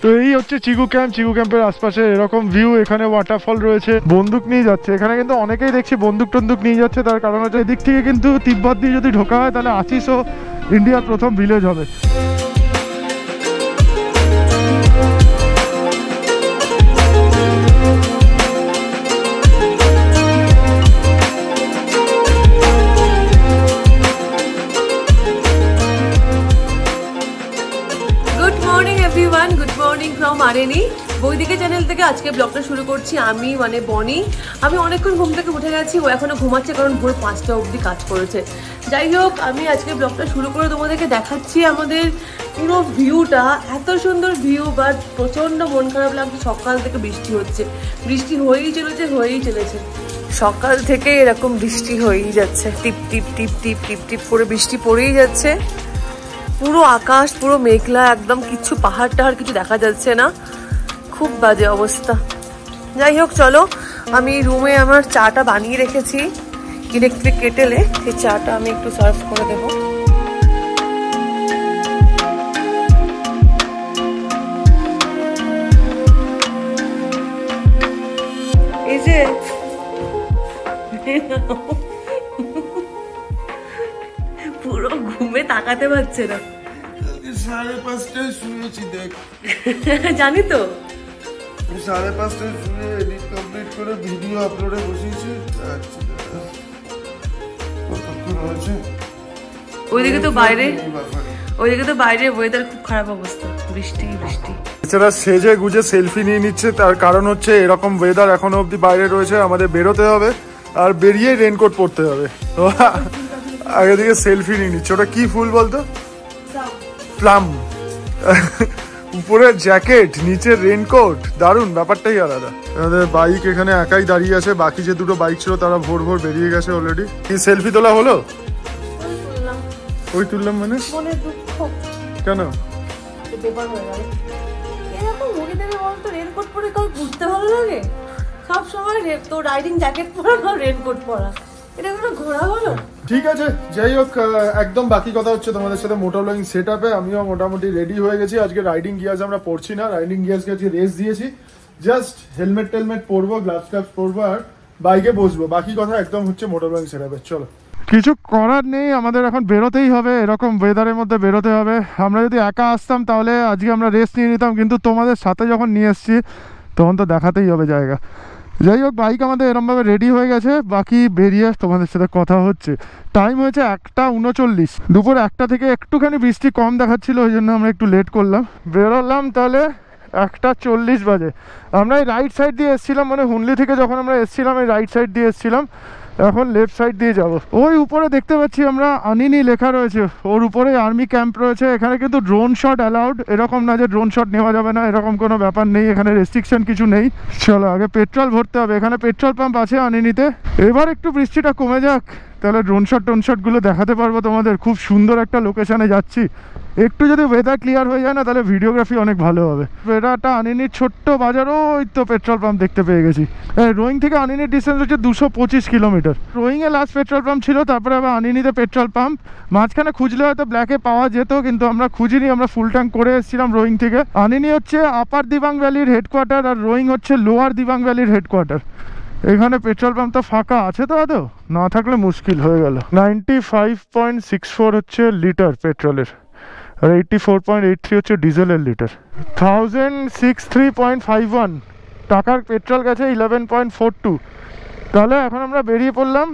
তো এই হচ্ছে চিগু ক্যাম্প। চিগু ক্যাম্পের আশপাশে এরকম ভিউ, এখানে ওয়াটারফল রয়েছে, বন্দুক নিয়ে যাচ্ছে। এখানে কিন্তু অনেকেই দেখছি বন্দুক টন্দুক নিয়ে যাচ্ছে, তার কারণ হচ্ছে এদিক থেকে কিন্তু তিব্বত দিয়ে যদি ঢোকা হয় তাহলে আচিসও ইন্ডিয়ার প্রথম ভিলেজ হবে। বৈদিকে চ্যানেল থেকে আজকে ব্লগটা শুরু করছি। আমি মানে বনি, আমি অনেকক্ষণ ঘুম থেকে উঠে গেছি, ও এখনো ঘুমাচ্ছে কারণ ভোর 5টা অবধি কাজ করেছে। যাই হোক, আমি আজকে ব্লগটা শুরু করে তোমাদেরকে দেখাচ্ছি আমাদের পুরো ভিউটা। এত সুন্দর ভিউ, বাট প্রচণ্ড মন খারাপ লাগছে। সকাল থেকে বৃষ্টি হচ্ছে, বৃষ্টি হয়েই চলেছে সকাল থেকে এরকম বৃষ্টি হয়েই যাচ্ছে, টিপ টিপ টিপ টিপ টিপ টিপ করে বৃষ্টি পড়েই যাচ্ছে। পুরো আকাশ পুরো মেঘলা, একদম কিছু পাহাড় টাহাড় কিছু দেখা যাচ্ছে না, খুব বাজে অবস্থা। যাই হোক, চলো, আমি রুমে আমার চাটা বানিয়ে রেখেছি ইলেকট্রিক কেটেলে, সেই চাটা আমি একটু সার্ভ করে দেবো। এই যে পুরো ঘুমে তাকাতে পারছে না। 5:30 শুয়েছি দেখ। জানি তো, 5:30 শুয়ে এডিট কমপ্লিট করে ভিডিও আপলোডে বসিয়েছি। ওইদিকে তো বাইরে ওয়েদার খুব খারাপ অবস্থা, বৃষ্টি। এছাড়া সেজে গুজে সেলফি নিয়ে নিচ্ছে, তার কারণ হচ্ছে এরকম ওয়েদার এখনো অব্দি বাইরে রয়েছে, আমাদের বেরোতে হবে আর বেরিয়ে রেনকোট পরতে হবে। তো আগে দিকে সেলফি নিয়ে নিচ্ছে। ওটা কি ফুল বলতো? প্লাম। উপরে জ্যাকেট, নিচে রেনকোট, দারুণ, ব্যাপারটাই আলাদা। আমাদের বাইক এখানে একাই দাঁড়িয়ে আছে, বাকি যে দুটো বাইক ছিল তারা ভোর বেরিয়ে গেছে অলরেডি। কি সেলফি তোলা হলো? ওই তুললাম মানে কেন? রেনকোট পরে কাউ ঘুরতে ভালো লাগে? সব সময় তো রাইডিং জ্যাকেট পরা না রেনকোট পরা, এটা কোনো ঘোরা হলো? ঠিক আছে, যাই হোক, একদম বাকি কথা হচ্ছে তোমাদের সাথে মোটর ব্লগিং সেট আপে আমিও মোটামুটি রেডি হয়ে গেছি। আজকে রাইডিং গিয়ার্স আমরা পড়ছি না, রাইডিং গিয়ার্সকে আজকে রেস দিয়েছি। জাস্ট হেলমেট টেলমেট পরবো, গ্লাভস ট্লাভস পরবো আর বাইকে বসবো। বাকি কথা একদম হচ্ছে মোটর ব্লগিং সেট আপে। চলো, কিছু করার নেই, আমাদের এখন বেরোতেই হবে, এরকম ওয়েদারের মধ্যে বেরোতে হবে। আমরা যদি একা আসতাম তাহলে আজকে আমরা রেস্ট নিয়ে নিতাম, কিন্তু তোমাদের সাথে যখন নিয়ে এসছি তখন তো দেখাতেই হবে জায়গা। যাই হোক, বাইক আমাদের এরমভাবে রেডি হয়ে গেছে, বাকি বেরিয়ে তোমাদের সাথে কথা হচ্ছে। টাইম হয়েছে 1:39, দুপুর 1টা থেকে একটুখানি বৃষ্টি কম দেখাচ্ছিল, ওই জন্য আমরা একটু লেট করলাম। বেরোলাম তাহলে 1:40 বাজে। আমরা এই রাইট সাইড দিয়ে এসেছিলাম, মানে হুনলি থেকে যখন আমরা এসেছিলাম এই রাইট সাইড দিয়ে এসেছিলাম, এখন লেফট সাইড দিয়ে যাব। ওই উপরে দেখতে পাচ্ছি আমরা আনিনি লেখা রয়েছে, ওর উপরে আর্মি ক্যাম্প রয়েছে। এখানে কিন্তু ড্রোন শট অ্যালাউড, এরকম না যে ড্রোন শট নেওয়া যাবে না, এরকম কোনো ব্যাপার নেই, এখানে রেস্ট্রিকশন কিছু নেই। চলো, আগে পেট্রোল ভরতে হবে, এখানে পেট্রোল পাম্প আছে আনিনিতে। এবার একটু বৃষ্টিটা কমে যাক, তাহলে ড্রোন শটগুলো দেখাতে পারবো তোমাদের। খুব সুন্দর একটা লোকেশনে যাচ্ছি, একটু যদি ওয়েদার ক্লিয়ার হয়ে যায় না তাহলে ভিডিওগ্রাফি অনেক ভালো হবে। এটা আনিনির ছোট্ট বাজারও ওই তো পেট্রোল পাম্প দেখতে পেয়ে গেছি। রোয়িং থেকে আনিনির ডিস্টেন্স হচ্ছে 225 কিলোমিটার। রোয়িংয়ে লাস্ট পেট্রোল পাম্প ছিল, তারপরে আবার আনিনিতে পেট্রোল পাম্প। মাঝখানে খুঁজলে হয়তো ব্ল্যাকে পাওয়া যেত, কিন্তু আমরা খুঁজিনি, আমরা ফুল ট্যাঙ্ক করে এসেছিলাম রোয়িং থেকে। আনিনি হচ্ছে আপার দিবাং ভ্যালির হেডকোয়ার্টার আর রোয়িং হচ্ছে লোয়ার দিবাং ভ্যালির হেডকোয়ার্টার। এখানে পেট্রোল পাম্প তো ফাঁকা আছে তো, আদৌ না থাকলে মুশকিল হয়ে গেল। 95.64 হচ্ছে লিটার পেট্রোলের, আর 84.83 হচ্ছে ডিজেলের লিটার। 1063.51 টাকার পেট্রোল গেছে 11.42। তাহলে এখন আমরা বেরিয়ে পড়লাম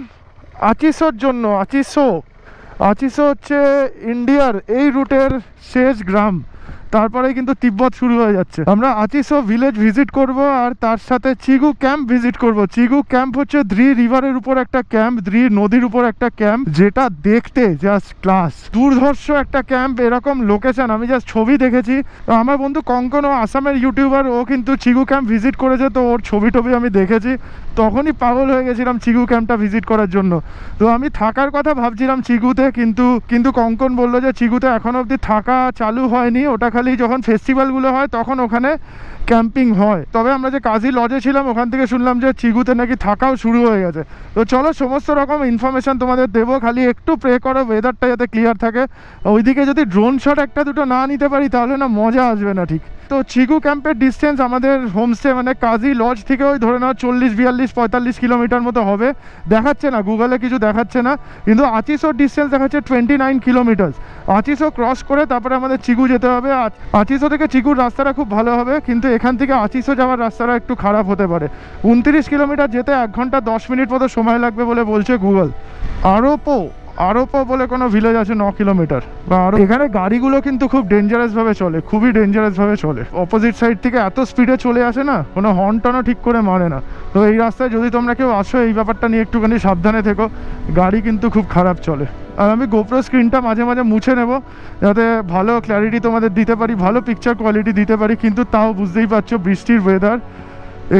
আচিসোর জন্য। আচিসো হচ্ছে ইন্ডিয়ার এই রুটের শেষ গ্রাম, তারপরে কিন্তু তিব্বত শুরু হয়ে যাচ্ছে। আমরা আচিসো ভিলেজ ভিজিট করব আর তার সাথে চিগু ক্যাম্প ভিজিট করব। চিগু ক্যাম্প হচ্ছে দ্রি রিভারের উপর একটা ক্যাম্প, দ্রি নদীর উপর একটা ক্যাম্প, যেটা দেখতে জাস্ট ক্লাস, দুর্ধর্ষ একটা ক্যাম্প। এরকম লোকেশন আমি জাস্ট ছবি দেখেছি। আমার বন্ধু কঙ্কন, ও আসামের ইউটিউবার, ও কিন্তু চিগু ক্যাম্প ভিজিট করেছে, তো ওর ছবি টবি আমি দেখেছি, তখনই পাগল হয়ে গেছিলাম চিগু ক্যাম্পটা ভিজিট করার জন্য। তো আমি থাকার কথা ভাবছিলাম চিগুতে, কিন্তু কঙ্কন বললো যে চিগুতে এখনো অবধি থাকা চালু হয়নি, ওটা খালি যখন ফেস্টিভ্যালগুলো হয় তখন ওখানে ক্যাম্পিং হয়। তবে আমরা যে কাজী লজে ছিলাম ওখান থেকে শুনলাম যে চিগুতে নাকি থাকাও শুরু হয়ে গেছে। তো চলো, সমস্ত রকম ইনফরমেশন তোমাদের দেবো, খালি একটু প্রে করো ওয়েদারটা যাতে ক্লিয়ার থাকে। ওইদিকে যদি ড্রোন শট একটা দুটো না নিতে পারি তাহলে না মজা আসবে না ঠিক। তো চিগু ক্যাম্পের ডিস্টেন্স আমাদের হোমস্টে মানে কাজী লজ থেকে ওই ধরে নাও 40-42-45 কিলোমিটার মতো হবে। দেখাচ্ছে না, গুগলে কিছু দেখাচ্ছে না, কিন্তু আচিসোর ডিস্টেন্স দেখাচ্ছে 29 কিলোমিটার। আচিসো ক্রস করে তারপরে আমাদের চিগু যেতে হবে। আচিসো থেকে চিগুর রাস্তাটা খুব ভালো হবে, কিন্তু এখান থেকে আচিসো যাওয়ার রাস্তাটা একটু খারাপ হতে পারে। 29 কিলোমিটার যেতে 1 ঘন্টা 10 মিনিট মতো সময় লাগবে বলে বলছে গুগল। আরোপো বলে কোনো ভিলেজ আছে 9 কিলোমিটার বা আরো। এখানে গাড়িগুলো কিন্তু খুব ডেঞ্জারাসভাবে চলে, খুবই ডেঞ্জারাসভাবে চলে। অপোজিট সাইড থেকে এত স্পিডে চলে আসে না, কোনো হর্ন টনও ঠিক করে মারে না। তো এই রাস্তায় যদি তোমরা কেউ আসো এই ব্যাপারটা নিয়ে একটুখানি সাবধানে থেকো, গাড়ি কিন্তু খুব খারাপ চলে। আর আমি গোপ্রো স্ক্রিনটা মাঝে মাঝে মুছে নেব যাতে ভালো ক্ল্যারিটি তোমাদের দিতে পারি, ভালো পিকচার কোয়ালিটি দিতে পারি, কিন্তু তাও বুঝতেই পারছো বৃষ্টির ওয়েদার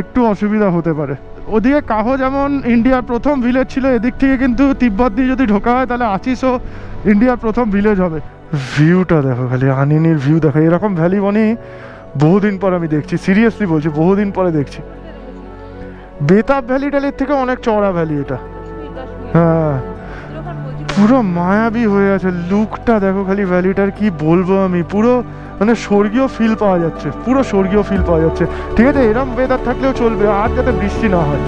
একটু অসুবিধা হতে পারে। ওদিকে কাহো যেমন ইন্ডিয়ার প্রথম ভিলেজ ছিল, এদিক থেকে কিন্তু তিব্বত দিয়ে যদি ঢোকা হয় তাহলে আচিসও ইন্ডিয়ার প্রথম ভিলেজ হবে। ভিউটা দেখো খালি, আনিনির ভিউ দেখো। এরকম ভ্যালি বনি বহুদিন পর আমি দেখছি, সিরিয়াসলি বলছি বহুদিন পরে দেখছি। বেতাব ভ্যালি টালির থেকে অনেক চওড়া ভ্যালি এটা। হ্যাঁ, পুরো মায়াবী হয়ে আছে লুকটা দেখো খালি ভ্যালিটার, কি বলবো আমি, পুরো মানে স্বর্গীয় ফিল পাওয়া যাচ্ছে, পুরো স্বর্গীয় ফিল পাওয়া যাচ্ছে। ঠিক আছে, এরম ওয়েদার থাকলেও চলবে, আর যাতে বৃষ্টি না হয়।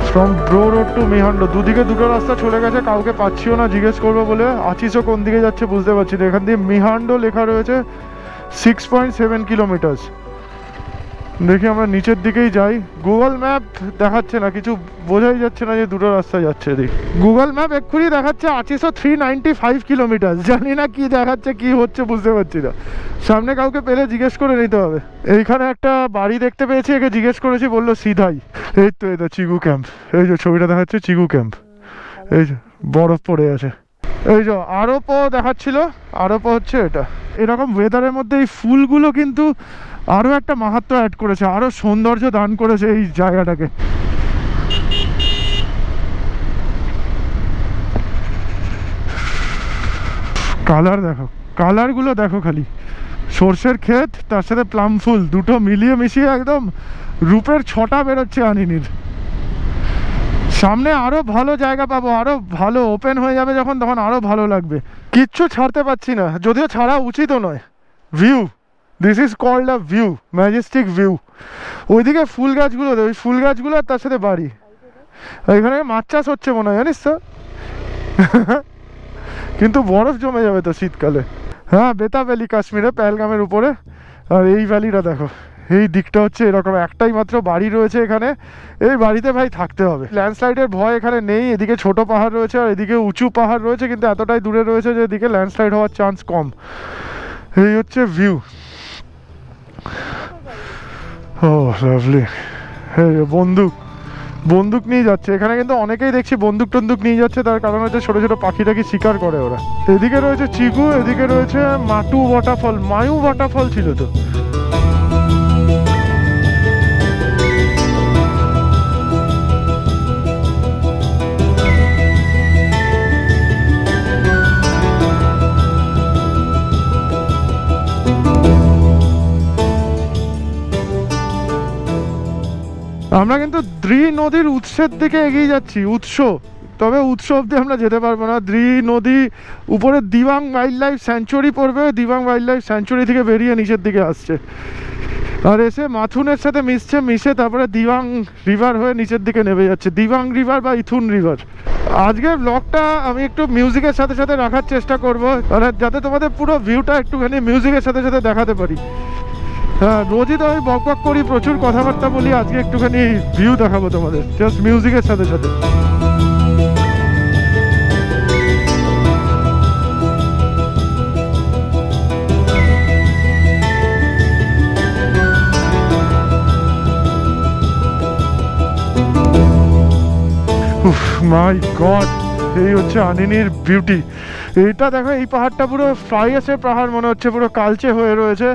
ফ্রম ব্রো রোড টু মিহান্ডো দুদিকে দুটো রাস্তা চলে গেছে, কাউকে পাচ্ছিও না জিজ্ঞেস করবো বলে। আচিসও কোন দিকে যাচ্ছে বুঝতে পারছি না। এখান দিয়ে মিহান্ডো লেখা রয়েছে 6.7 কিলোমিটার। দেখি আমরা নিচের দিকেই যাই। গুগল ম্যাপ দেখাচ্ছে না কিছু, বোঝাই যাচ্ছে না যে দুটো রাস্তা যাচ্ছে। এদিক গুগল ম্যাপ এক্ষুনি দেখাচ্ছে আচিসও 395 কিলোমিটার। জানি না কি দেখাচ্ছে, কি হচ্ছে বুঝতে পারছি না। সামনে কাউকে পেলে জিজ্ঞেস করে নিতে হবে। এইখানে একটা বাড়ি দেখতে পেয়েছি, একে জিজ্ঞেস করেছি, বললো সিধাই। এই তো এটা চিগু ক্যাম্প, এই যে ছবিটা দেখাচ্ছে চিগু ক্যাম্প, এই যে বরফ পড়ে আছে। এই যে আরোপো দেখাচ্ছিল, আরোপো হচ্ছে এটা। এরকম ওয়েদারের মধ্যে এই ফুলগুলো কিন্তু আরো একটা মাহাত্ম্য অ্যাড করেছে, আরো সৌন্দর্য দান করেছে এই জায়গাটাকে। কালার দেখো, কালারগুলো দেখো খালি। সর্ষের ক্ষেত তার সাথে প্লাম ফুল দুটো মিলিয়ে মিশিয়ে একদম রূপের 6টা বেরোচ্ছে আনিনির। সামনে আরো ভালো জায়গা পাবো, আরো ভালো ওপেন হয়ে যাবে যখন, তখন আরো ভালো লাগবে। কিচ্ছু ছাড়তে পারছি না, যদিও ছাড়া উচিতও নয়। View, this is called a view, majestic view. ওইদিকে ফুল গাছগুলো, ওই ফুল গাছগুলো আর তার সাথে বাড়ি। এখানে মাছ চাষ হচ্ছে মনে হয়, জানিস তো। কিন্তু বরফ জমে যাবে তো শীতকালে। হ্যাঁ, বেতাব ভ্যালি কাশ্মীরে, পেহেলগামের উপরে। আর এই ভ্যালিটা দেখো, এই দিকটা হচ্ছে এরকম। একটাই মাত্র বাড়ি রয়েছে এখানে, এই বাড়িতে ভাই থাকতে হবে। ল্যান্ডস্লাইডের ভয় এখানে নেই। এদিকে ছোট পাহাড় রয়েছে আর এদিকে উঁচু পাহাড় রয়েছে, কিন্তু এতটাই দূরে রয়েছে যে এদিকে ল্যান্ডস্লাইড হওয়ার চান্স কম। এই হচ্ছে ভিউ। ও লাভলি। এই বন্দুক নিয়ে যাচ্ছে এখানে, কিন্তু অনেকেই দেখছি বন্দুক টন্দুক নিয়ে যাচ্ছে। তার কারণ হচ্ছে ছোট ছোট পাখিটাকে শিকার করে ওরা। এদিকে রয়েছে চিগু, এদিকে রয়েছে মাটু ওয়াটারফল, মায়ু ওয়াটারফল ছিল তো। আমরা কিন্তু দ্রি নদীর উৎসের দিকে এগিয়ে যাচ্ছি। তবে উৎস অব্দি আমরা যেতে পারবো না। দ্রি নদী উপরে দিবাং ওয়াইল্ড লাইফ স্যাঞ্চুরি পড়বে, দিবাং ওয়াইল্ড লাইফ স্যাঞ্চুরি থেকে বেরিয়ে নিচের দিকে আসছে আর এসে মাথুনের সাথে মিশে তারপরে দিবাং রিভার হয়ে নিচের দিকে নেমে যাচ্ছে, দিবাং রিভার বা ইথুন রিভার। আজকের ব্লগটা আমি একটু মিউজিকের সাথে সাথে রাখার চেষ্টা করবো, মানে যাতে তোমাদের পুরো ভিউটা একটুখানি মিউজিকের সাথে সাথে দেখাতে পারি। হ্যাঁ, রোজই তো আমি বক করি, প্রচুর কথাবার্তা বলি, আজকে একটুখানি ভিউ দেখাবো তোমাদের জাস্ট মিউজিকের সাথে সাথে। মাই গড, এই হচ্ছে আনিনির বিউটি। এইটা দেখো, এই পাহাড়টা পুরো ফ্লাইএসের পাহাড় মনে হচ্ছে, পুরো কালচে হয়ে রয়েছে।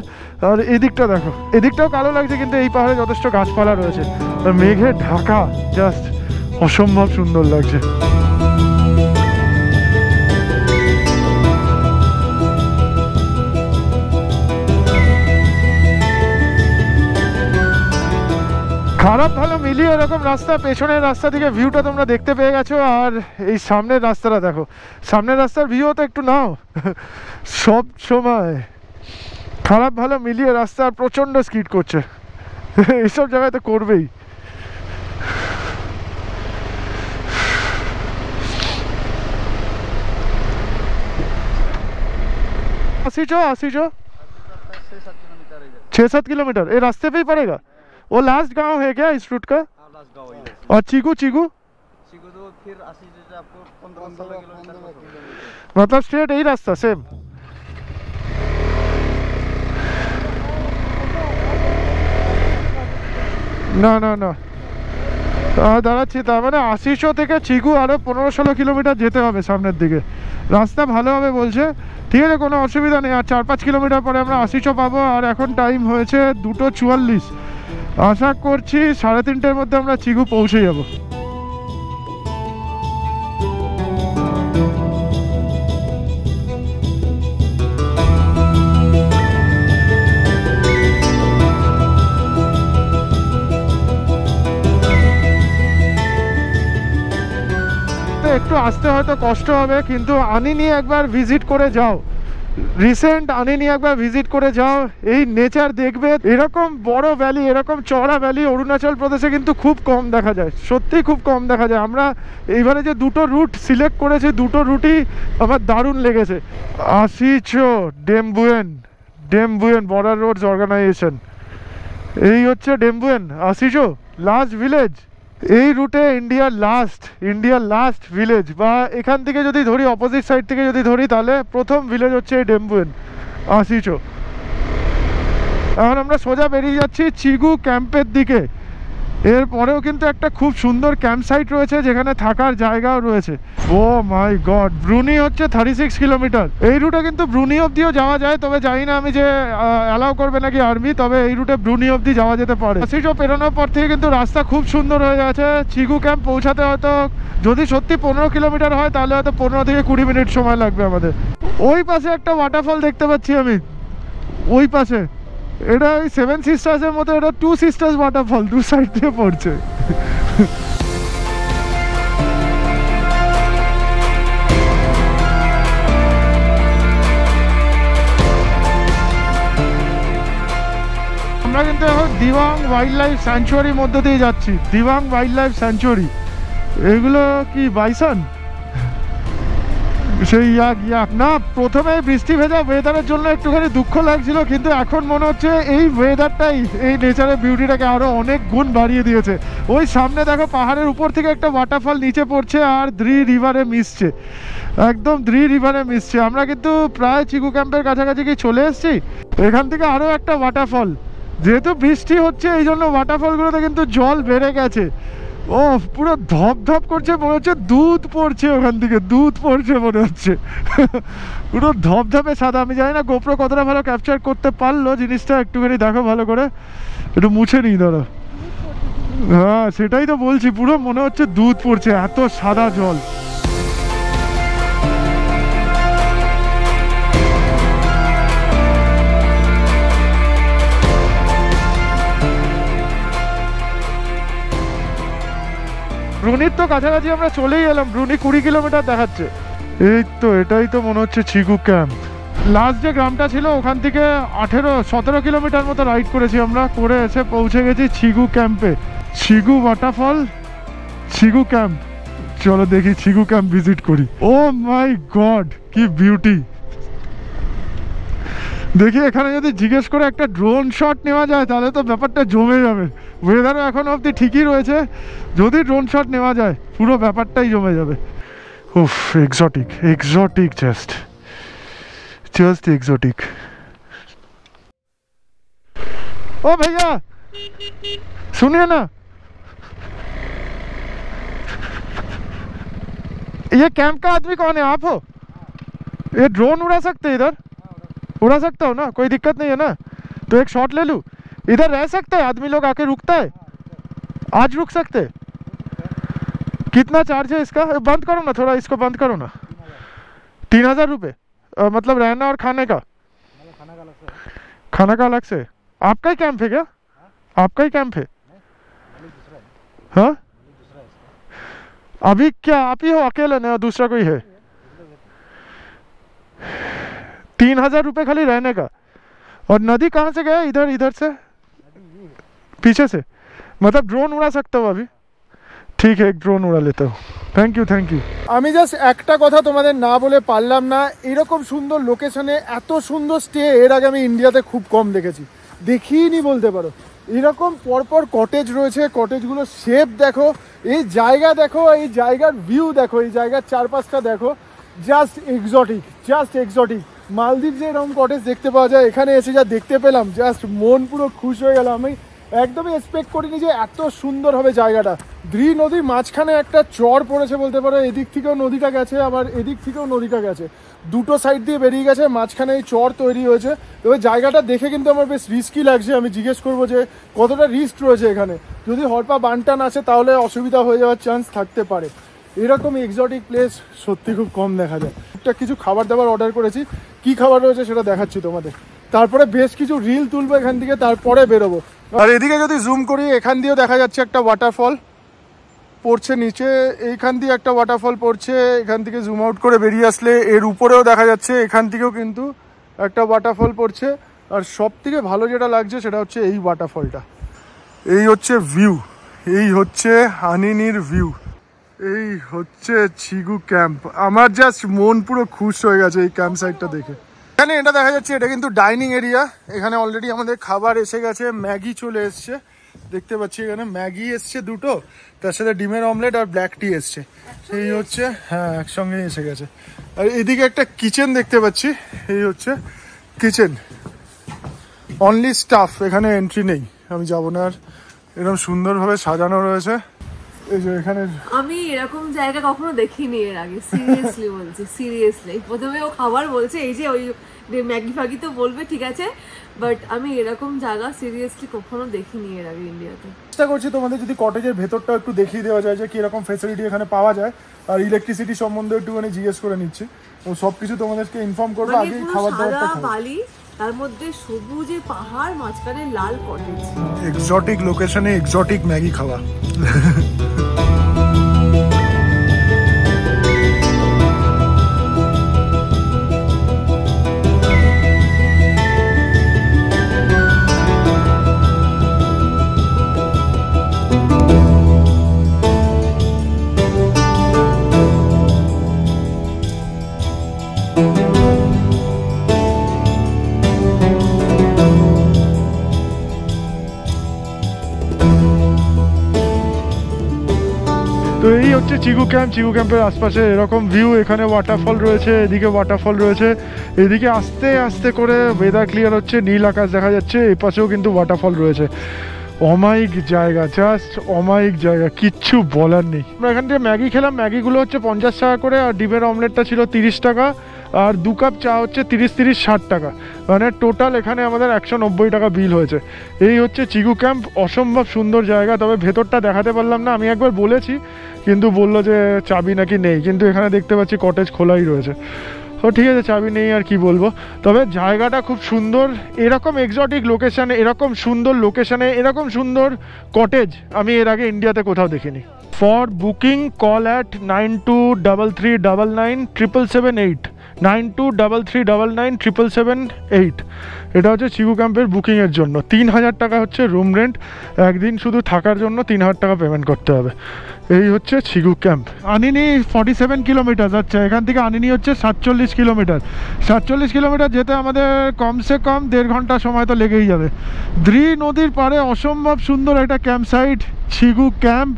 আর এদিকটা দেখো, এদিকটাও কালো লাগছে, কিন্তু এই পাহাড়ে যথেষ্ট গাছপালা রয়েছে আর মেঘে ঢাকা, জাস্ট অসম্ভব সুন্দর লাগছে। খারাপ ভালো মিলিয়ে এরকম রাস্তা, পেছনের রাস্তা থেকে ভিউটা তোমরা দেখতে পেয়ে গেছো। আর এই সামনের রাস্তাটা দেখো, সামনের রাস্তার ভিউ তো একটু নাও। সব সময় খারাপ ভালো মিলিয়ে রাস্তা আর প্রচণ্ড স্কিড করছে। এইসব জায়গায় তো করবেই। आशी जो 6-7 किलोमीटर ये रास्ते पे ही पड़ेगा। वो लास्ट गांव है क्या इस रूट का? लास्ट गाँव है। और चीकू चीकू चीकू तो फिर 80 से आपको 15-16 किलोमीटर मतलब स्ट्रेट यही रास्ता सेम। না না না দাঁড়াচ্ছি, তার মানে 80 থেকে চিকু আরও 15-16 কিলোমিটার যেতে হবে সামনের দিকে। রাস্তা ভালো হবে বলছে, ঠিক আছে কোনো অসুবিধা নেই। আর 4-5 কিলোমিটার পরে আমরা 80 পাবো। আর এখন টাইম হয়েছে 2:44। আশা করছি 3:30-এর মধ্যে আমরা চিকু পৌঁছে যাব। একটু আসতে হয়তো কষ্ট হবে, কিন্তু আনিনি একবার ভিজিট করে যাও, রিসেন্ট আনিনি একবার ভিজিট করে যাও, এই নেচার দেখবে। এরকম বড় ভ্যালি, এরকম চড়া ভ্যালি অরুণাচল প্রদেশে কিন্তু খুব কম দেখা যায়, সত্যিই খুব কম দেখা যায়। আমরা এইবারে যে দুটো রুট সিলেক্ট করেছি, দুটো রুটই আমার দারুণ লেগেছে। আশিচো ডেমবুয়েন বর্ডার রোডস অর্গানাইজেশন, এই হচ্ছে ডেমবুয়েন আশিচো লাস্ট ভিলেজ। এই রুটে ইন্ডিয়ার লাস্ট ভিলেজ, বা এখান থেকে যদি ধরি, অপোজিট সাইড থেকে যদি ধরি, তাহলে প্রথম ভিলেজ হচ্ছে এই ডেমবুয়েন আশিচো। এখন আমরা সোজা বেরিয়ে যাচ্ছি চিগু ক্যাম্পের দিকে। এরপরেও কিন্তু একটা খুব সুন্দর ক্যাম্প সাইট রয়েছে, যেখানে থাকার জায়গাও রয়েছে। ও মাই গড, ব্রুনি হচ্ছে 36 কিলোমিটার। এই রুটে কিন্তু ব্রুনি অবধিও যাওয়া যায়, তবে জানি না আমি যে অ্যালাউ করবে নাকি আর্মি, তবে এই রুটে ব্রুনি অবধি যাওয়া যেতে পারে। আশিচো পেরোনোর পর থেকে কিন্তু রাস্তা খুব সুন্দর হয়ে গেছে। চিগু ক্যাম্প পৌঁছাতে হয়তো, যদি সত্যি 15 কিলোমিটার হয়, তাহলে হয়তো 15 থেকে 20 মিনিট সময় লাগবে আমাদের। ওই পাশে একটা ওয়াটারফল দেখতে পাচ্ছি আমি, ওই পাশে। এটা ওই 7 সিস্টার্সের মতো, এটা 2 সিস্টার্স ওয়াটারফল, দু সাইড দিয়ে পড়ছে। আমরা কিন্তু এখন দিওয়াং ওয়াইল্ড লাইফ স্যাংচুয়ারির মধ্যে দিয়ে যাচ্ছি। দিওয়াং ওয়াইল্ড লাইফ স্যাংচুয়ারি, এগুলো কি বাইসন? সেই ইয়াক না, প্রথমে বৃষ্টি ভেজা ওয়েদারের জন্য একটুখানি দুঃখ লাগছিল, কিন্তু এখন মনে হচ্ছে এই ওয়েদারটাই এই নেচারের বিউটিটাকে আরো অনেক গুণ বাড়িয়ে দিয়েছে। ওই সামনে দেখো, পাহাড়ের উপর থেকে একটা ওয়াটারফল নিচে পড়ছে আর দ্রি রিভারে মিশছে, একদম দ্রি রিভারে মিশছে। আমরা কিন্তু প্রায় চিকু ক্যাম্পের কাছাকাছি কি চলে এসেছি। এখান থেকে আরো একটা ওয়াটারফল, যেহেতু বৃষ্টি হচ্ছে এই জন্য ওয়াটারফলগুলোতে কিন্তু জল বেড়ে গেছে। ও পুরো ধপ করছে, মনে হচ্ছে দুধ পড়ছে, ওখান থেকে দুধ পড়ছে মনে হচ্ছে। পুরো ধপধপে সাদা। আমি জানি না গোপ্রো কতটা ভালো ক্যাপচার করতে পারলো জিনিসটা, একটুখানি দেখো ভালো করে, একটু মুছে নিই দাঁড়া। হ্যাঁ সেটাই তো বলছি, পুরো মনে হচ্ছে দুধ পড়ছে, এত সাদা জল। ব্রুনির তো কাছাকাছি আমরা চলেই এলাম, ব্রুনি 20 কিলোমিটার দেখাচ্ছে। এই তো, এটাই তো মনে হচ্ছে চিগু ক্যাম্প। লাস্ট যে গ্রামটা ছিল ওখান থেকে 18-17 কিলোমিটার মতো রাইড করেছি আমরা, করে এসে পৌঁছে গেছি চিগু ক্যাম্পে। চিগু ওয়াটারফল, চিগু ক্যাম্প। চলো দেখি চিগু ক্যাম্প ভিজিট করি। ও মাই গড, কি বিউটি! দেখি এখানে যদি জিজ্ঞেস করে একটা ড্রোন শট নেওয়া যায়, তাহলে তো ব্যাপারটা জমে যাবে। ওয়েদারও এখন অবধি ঠিকই রয়েছে, যদি ড্রোন শট নেওয়া যায় পুরো ব্যাপারটাই জমে যাবে। উফ, এক্সোটিক জাস্ট এক্সোটিক। ओ भैया सुनिए ना, ये कैंप का आदमी कौन है? आप हो? ये ड्रोन उड़ा सकते इधर? उड़ा सकता हो ना, कोई दिक्कत नहीं है ना? तो एक शॉट ले लूं? इधर रह सकता है आदमी लोग आके रुकता है? आज रुक सकते? कितना चार्ज है इसका? बंद करो ना थोड़ा, इसको बंद करो ना। 3000 रुपये मतलब रहना और खाने का? खाना का अलग से। आपका ही कैंप है क्या? आपका ही कैंप है? हाँ अभी क्या आप ही हो अकेले नहीं, दूसरा कोई है? 3000 रुपये खाली रहने का। और नदी कहाँ से गया? इधर इधर से पीछे से, मतलब ड्रोन उड़ा सकते हो अभी? ठीक है, एक ड्रोन उड़ा लेता हूँ। Thank you. আমি জাস্ট একটা কথা তোমাদের না বলে পারলাম না, এরকম সুন্দর লোকেশনে এত সুন্দর স্টে এর আগে আমি ইন্ডিয়াতে খুব কম দেখেছি, দেখিনি বলতে পারো। এরকম পরপর কটেজ রয়েছে, কটেজগুলোর শেপ দেখো, এই জায়গা দেখো, এই জায়গার ভিউ দেখো, এই জায়গার চারপাশটা দেখো, জাস্ট এক্সোটিক। মালদ্বীপ যে এরকম কটেজ দেখতে পাওয়া যায়, এখানে এসে যা দেখতে পেলাম জাস্ট মন পুরো খুশ হয়ে গেল। আমি একদমই এক্সপেক্ট করিনি যে এত সুন্দর হবে জায়গাটা। দ্রি নদীর মাঝখানে একটা চর পড়েছে বলতে পারো, এদিক থেকেও নদীটা গেছে আবার এদিক থেকেও নদীটা গেছে, দুটো সাইড দিয়ে বেরিয়ে গেছে, মাঝখানে এই চর তৈরি হয়েছে। তবে জায়গাটা দেখে কিন্তু আমার বেশ রিস্কি লাগছে। আমি জিজ্ঞেস করবো যে কতটা রিস্ক রয়েছে এখানে, যদি হরপা বানটান আছে তাহলে অসুবিধা হয়ে যাওয়ার চান্স থাকতে পারে। এরকম এক্সোটিক প্লেস সত্যি খুব কম দেখা যায়। একটা কিছু খাবার দাবার অর্ডার করেছি, কি খাবার রয়েছে সেটা দেখাচ্ছি তোমাদের, তারপরে বেশ কিছু রিল তুলবো এখান থেকে, তারপরে বেরোবো। আর এদিকে যদি জুম করি, এখান দিয়েও দেখা যাচ্ছে একটা ওয়াটারফল পড়ছে নিচে, এইখান দিয়ে একটা ওয়াটারফল পড়ছে, এখান থেকে জুম আউট করে বেরিয়ে আসলে এর উপরেও দেখা যাচ্ছে, এখান থেকেও কিন্তু একটা ওয়াটারফল পড়ছে। আর সব থেকে ভালো যেটা লাগছে সেটা হচ্ছে এই ওয়াটারফলটা, এই হচ্ছে ভিউ, এই হচ্ছে আনিনির ভিউ, এই হচ্ছে চিগু ক্যাম্প। আমার জাস্ট মন পুরো খুশ হয়ে গেছে এই ক্যাম্প সাইটটা দেখে। এখানে এটা দেখা যাচ্ছে, এটা কিন্তু ডাইনিং এরিয়া। এখানে অলরেডি আমাদের খাবার এসে গেছে, ম্যাগি চলে এসছে, দেখতে পাচ্ছি এখানে ম্যাগি এসছে দুটো, তার সাথে ডিমের অমলেট আর ব্ল্যাক টি এসছে, সেই হচ্ছে, হ্যাঁ একসঙ্গে এসে গেছে। আর এদিকে একটা কিচেন দেখতে পাচ্ছি, এই হচ্ছে কিচেন, অনলি স্টাফ, এখানে এন্ট্রি নেই, আমি যাবো না। আর এরকম সুন্দরভাবে সাজানো রয়েছে, এই যে এখানে আমি এরকম জায়গা কখনো দেখিনি এর আগে, সিরিয়াসলি বলছি, সিরিয়াসলি। প্রথমে ও খাবার বলছে, এই যে ওই ম্যাগি ফাগি তো বলবে ঠিক আছে, বাট আমি এরকম জায়গা সিরিয়াসলি কখনো দেখিনি এর আগে ইন্ডিয়াতে। চেষ্টা করছি তোমাদের যদি কটেজের ভেতরটা একটু দেখিয়ে দেওয়া যায় যে কিরকম ফেসিলিটি এখানে পাওয়া যায়, আর ইলেকট্রিসিটি সম্বন্ধে একটুখানি জিজ্ঞেস করে নিচ্ছি, ও সবকিছু তোমাদেরকে ইনফর্ম করবো। আগে খাবার দাবারটা খাবো। বালি, তার মধ্যে সবুজে পাহাড়, মাঝখানে লাল কটেজ, এক্সোটিক লোকেশনে এক্সোটিক ম্যাগি খাওয়া। তো এই হচ্ছে চিগু ক্যাম্প। চিগু ক্যাম্পের আশপাশে এরকম ভিউ, এখানে ওয়াটারফল রয়েছে, এদিকে ওয়াটারফল রয়েছে, এদিকে আস্তে আস্তে করে ওয়েদার ক্লিয়ার হচ্ছে, নীল আকাশ দেখা যাচ্ছে, এই পাশেও কিন্তু ওয়াটারফল রয়েছে। অমায়িক জায়গা, জাস্ট অমায়িক জায়গা, কিচ্ছু বলার নেই। আমরা এখান থেকে ম্যাগি খেলাম, ম্যাগিগুলো হচ্ছে 50 টাকা করে, আর ডিমের অমলেটটা ছিল 30 টাকা, আর 2 কাপ চা হচ্ছে 30-60 টাকা, মানে টোটাল এখানে আমাদের 190 টাকা বিল হয়েছে। এই হচ্ছে চিগু ক্যাম্প, অসম্ভব সুন্দর জায়গা। তবে ভেতরটা দেখাতে পারলাম না, আমি একবার বলেছি কিন্তু বললো যে চাবি নাকি নেই, কিন্তু এখানে দেখতে পাচ্ছি কটেজ খোলাই রয়েছে। তো ঠিক আছে, চাবি নেই আর কি বলবো। তবে জায়গাটা খুব সুন্দর, এরকম এক্সোটিক লোকেশানে, এরকম সুন্দর লোকেশানে, এরকম সুন্দর কটেজ আমি এর আগে ইন্ডিয়াতে কোথাও দেখিনি। For booking call at 9233997778, 9233997778। এটা হচ্ছে চিগু ক্যাম্পের বুকিংয়ের জন্য। 3000 টাকা হচ্ছে রুম রেন্ট, একদিন শুধু থাকার জন্য 3000 টাকা পেমেন্ট করতে হবে। এই হচ্ছে চিগু ক্যাম্প। আনিনি 47 কিলোমিটার, আচ্ছা এখান থেকে আনিনি হচ্ছে 47 কিলোমিটার। 47 কিলোমিটার যেতে আমাদের কমসে কম 1.5 ঘন্টা সময় তো লেগেই যাবে। দ্রি নদীর পাড়ে অসম্ভব সুন্দর একটা ক্যাম্প সাইট, চিগু ক্যাম্প।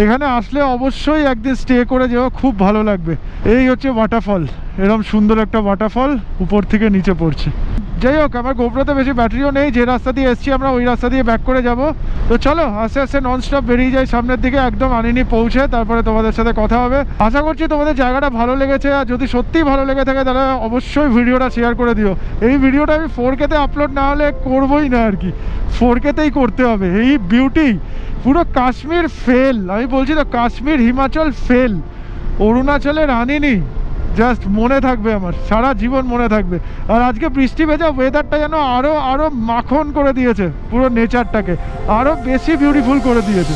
এখানে আসলে অবশ্যই একদিন স্টে করে যাওয়া, খুব ভালো লাগবে। এই হচ্ছে ওয়াটারফল, এরকম সুন্দর একটা ওয়াটারফল উপর থেকে নিচে পড়ছে। যাই হোক, আমার গোপ্রোতে বেশি ব্যাটারিও নেই, যে রাস্তা দিয়ে এসছি আমরা ওই রাস্তা দিয়ে ব্যাক করে যাব। তো চলো আস্তে আস্তে ননস্টপ বেরিয়ে যাই সামনের দিকে, একদম আনিনি পৌঁছে তারপরে তোমাদের সাথে কথা হবে। আশা করছি তোমাদের জায়গাটা ভালো লেগেছে, আর যদি সত্যিই ভালো লেগে থাকে তাহলে অবশ্যই ভিডিওটা শেয়ার করে দিও। এই ভিডিওটা আমি 4K-তে আপলোড না হলে করবোই না আর কি, 4K-তেই করতে হবে। এই বিউটি, পুরো কাশ্মীর ফেল, আমি বলছি তো, কাশ্মীর হিমাচল ফেল, অরুণাচলের আনিনি জাস্ট মনে থাকবে, আমার সারা জীবন মনে থাকবে। আর আজকে বৃষ্টি ভেজা ওয়েদারটা যেন আরো মাখন করে দিয়েছে, পুরো নেচারটাকে আরো বেশি বিউটিফুল করে দিয়েছে।